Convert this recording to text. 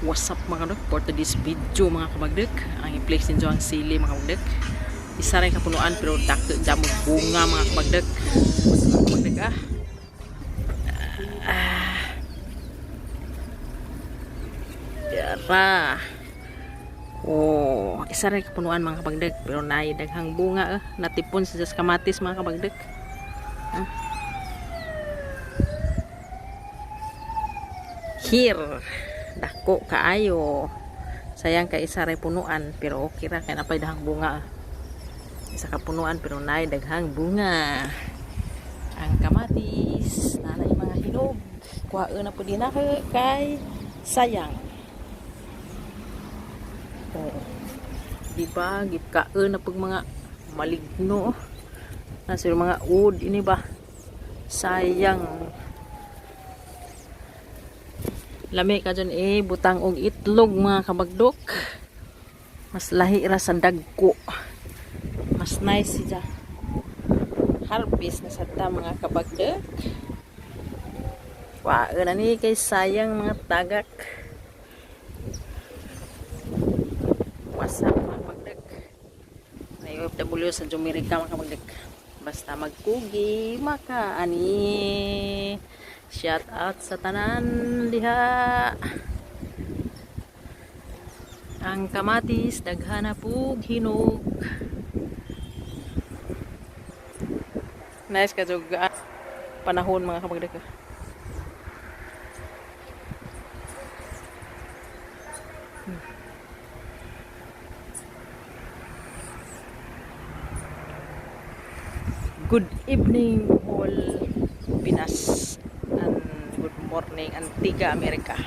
What's up mga kabagdek? For today's video mga kabagdek, ang i-place ninyo ang sili mga kabagdek. Isa rin kapunuan pero dakto damo bunga mga kabagdek. Mga kabagdek Yara. Oh, isa rin kapunuan mga kabagdek pero naay daghang bunga natipon sa kamatis mga kabagdek. Here dako kaayo, sayang kay isa ray punuan pero okay ra kay napay daghang bunga. Isa ka punuan pero naay daghang bunga. Ang kamatis nanay mga hinog kuhaon na pud na kay sayang. Oh, diba gipkaon na pag mga maligno nasa mga ud ini ba, sayang. Lami ka dyan butang og itlog mga kabagdok. Mas lahi ra sa dagko. Mas nice siya. Harvest na sa ta mga kabagdok. Na ni kay sayang mga tagak. What's up mga kabagdok? Na OFW sa Jumirika mga kabagdok. Basta magkugi maka ani. Shout out sa tanan diha. Ang kamatis daghana pug hinog. Nice ka jud panahon mga kabagdek. Good evening all Pinas and good morning Antigua America.